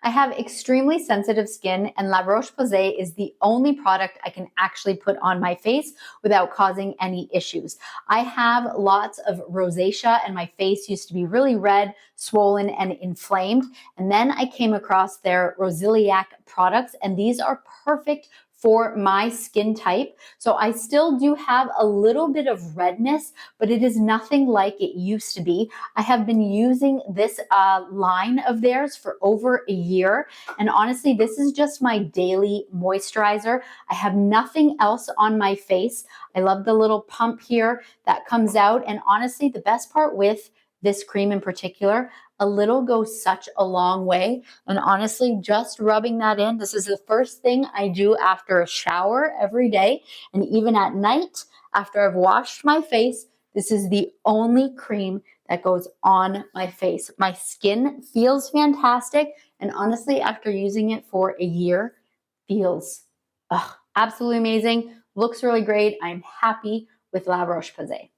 I have extremely sensitive skin, and LaRoche-Posay is the only product I can actually put on my face without causing any issues. I have lots of rosacea and my face used to be really red, swollen, and inflamed. And then I came across their Rosealiac products, and these are perfect for my skin type. So I still do have a little bit of redness, but it is nothing like it used to be. I have been using this line of theirs for over a year. And honestly, this is just my daily moisturizer. I have nothing else on my face. I love the little pump here that comes out. And honestly, the best part with this cream in particular, a little goes such a long way. And honestly, just rubbing that in, this is the first thing I do after a shower every day. And even at night, after I've washed my face, this is the only cream that goes on my face. My skin feels fantastic. And honestly, after using it for a year, feels absolutely amazing. Looks really great. I'm happy with La Roche-Posay.